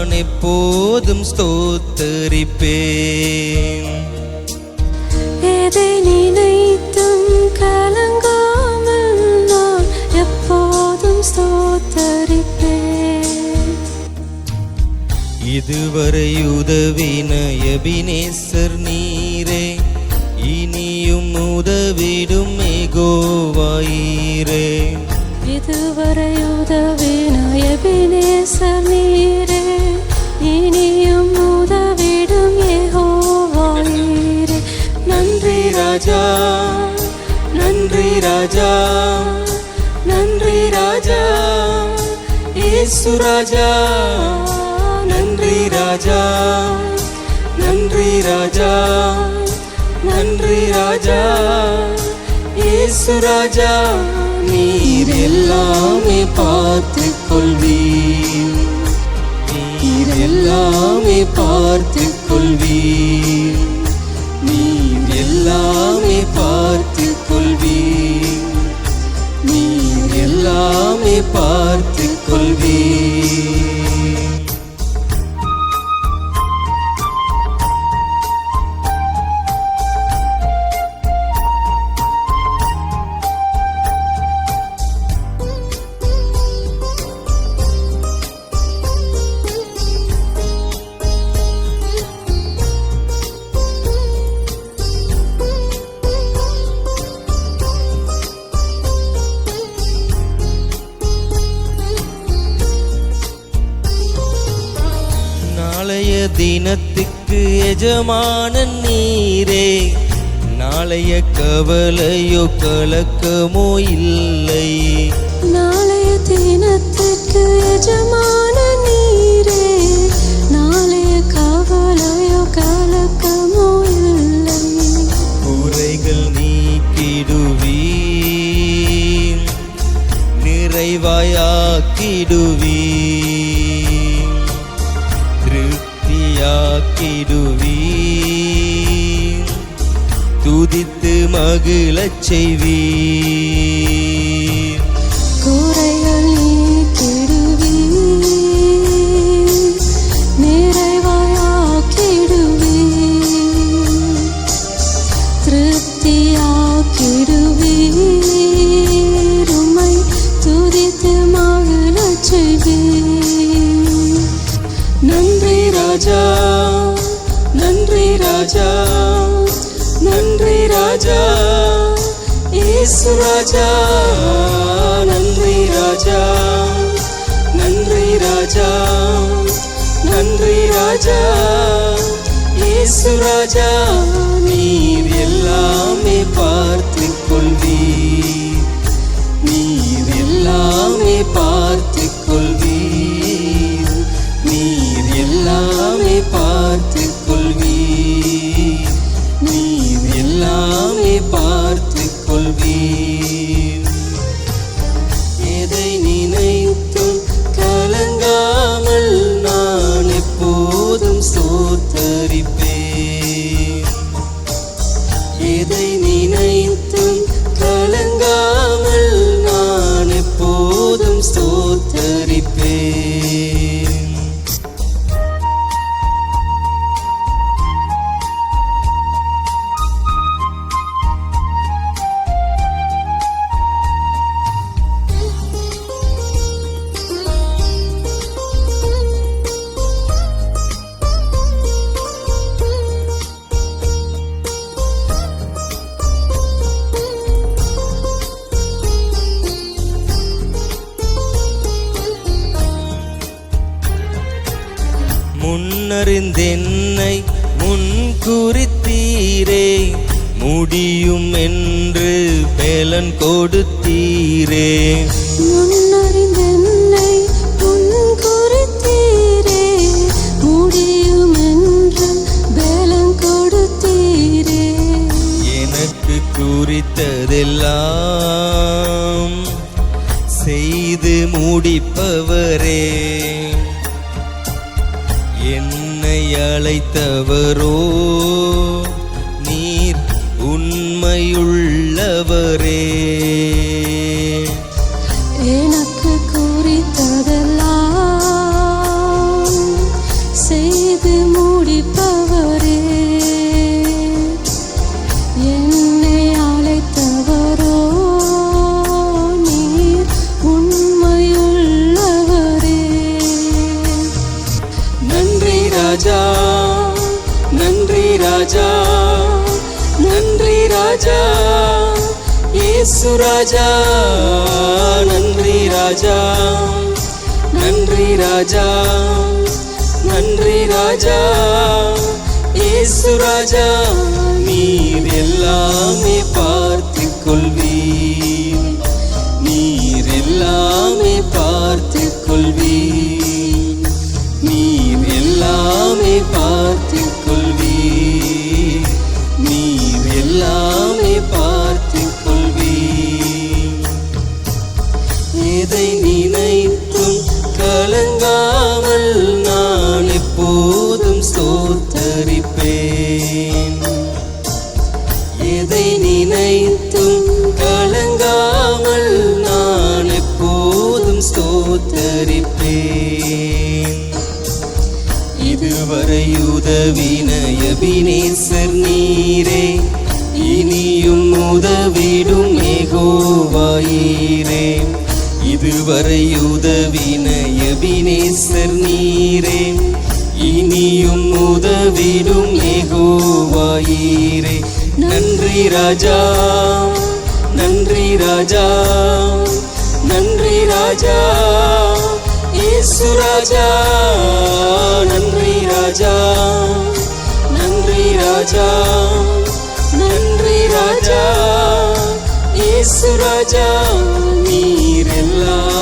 நான் எப்போதும் ஸ்தோத்தரிப்பேன். எதை நினைத்தும் கலங்காமல் நான் எப்போதும் ஸ்தோத்தரிப்பேன். இதுவரை உதவின எபினேசர் நீரே, இனியும் உதவிடும் யெகோவாயீரே. இதுவரை உதவின எபினேசர் நீரே, இனியும் உதவிடும் யெகோவாயீரே. நன்றி ராஜா, நன்றி ராஜா, நன்றி ராஜா, இயேசு ராஜா. நன்றி ராஜா, நன்றி ராஜா, நன்றி ராஜா, இயேசு ராஜா. நீர் எல்லாமே பார்த்துக் கொள்வீர், நீர் எல்லாமே பார்த்துக் கொள்வீர், நீர் எல்லாமே பார்த்துக் கொள்வீர், நீர் எல்லாமே பார்த்துக் கொள்வீர். நாளைய தினத்துக்கு எஜமானன் நீரே, நாளைய கவலையோ கலக்கமோ இல்லை. நாளைய தினத்துக்கு எஜமானன் நீரே, நாளைய கவலையோ கலக்கமோ இல்லை. குறைகள் நீக்கிடுவீர், நிறைவாயாக்கிடுவீர், திருப்தியாக்கிடுவீர், துதித்து மகிழச் செய்வீர். குறைகள் நீக்கிடுவீர், நிறைவாயாக்கிடுவீர், திருப்தியாக்கிடுவீர், உம்மை துதித்து மகிழச் செய்வீர். நன்றி ராஜா, நன்றி ராஜா, நன்றி ராஜா, இயேசு ராஜா. நன்றி ராஜா, நன்றி ராஜா, நன்றி ராஜா, இயேசு ராஜா. நீர் எல்லாமே பார்த்துக் கொள்வீர், நீர் எல்லாமே பார்த்துக் கொள்வீர், நீர் எல்லாமே பார்த்துக் கொள்வீர், நீர் எல்லாமே பார்த்துக் கொள்வீர். எதை நினைத்தும் கலங்காமல் நான் எப்போதும் ஸ்தோத்தரிப்பேன். எதை நினைத்தும் கலங்காமல் நான் எப்போதும் ஸ்தோத்தரிப்பேன். முன்னறிந்தென்னை முன்குறித்தீரே, முடியும் என்று பலன் கொடுத்தீரே. முன்னறிந்தென்னை முன்குறித்தீரே, முடியும் என்று பலன் கொடுத்தீரே. எனக்கு குறித்ததெல்லாம் செய்து முடிப்பவரே, என்னை அழைத்தவரோ நீர் உண்மையுள்ளவரே. எனக்கு குறித்ததெல்லாம் ராஜா நன்றி ராஜா இயேசு ராஜா நன்றி ராஜா நன்றி ராஜா நன்றி ராஜா இயேசு ராஜா நீர் எல்லாமே பார்த்துக் கொள்வீர் நீர் எல்லாமே பார்த்துக் கொள்வீர் நீர் எல்லாமே பார்த்துக் கொள்வீர் நீர் எல்லாமே பார்த்துக் கொள்வீர் எதை நினைத்தும் கலங்காமல் நான் எப்போதும் ஸ்தோத்தரிப்பேன் எதை நினைத்தும் கலங்காமல் நான் எப்போதும் ஸ்தோத்தரிப்பேன் இதுவரை உதவின எபினேசர் நீரே இனியும் உதவிடும் யெகோவாயீரே இதுவரை உதவின எபினேசர் நீரே இனியும் உதவிடும் யெகோவாயீரே நன்றி ராஜா நன்றி ராஜா நன்றி ராஜா இயேசு ராஜா நன்றி ராஜா நன்றி ராஜா நன்றி ராஜா இயேசு ராஜா நீர் எல்லாம்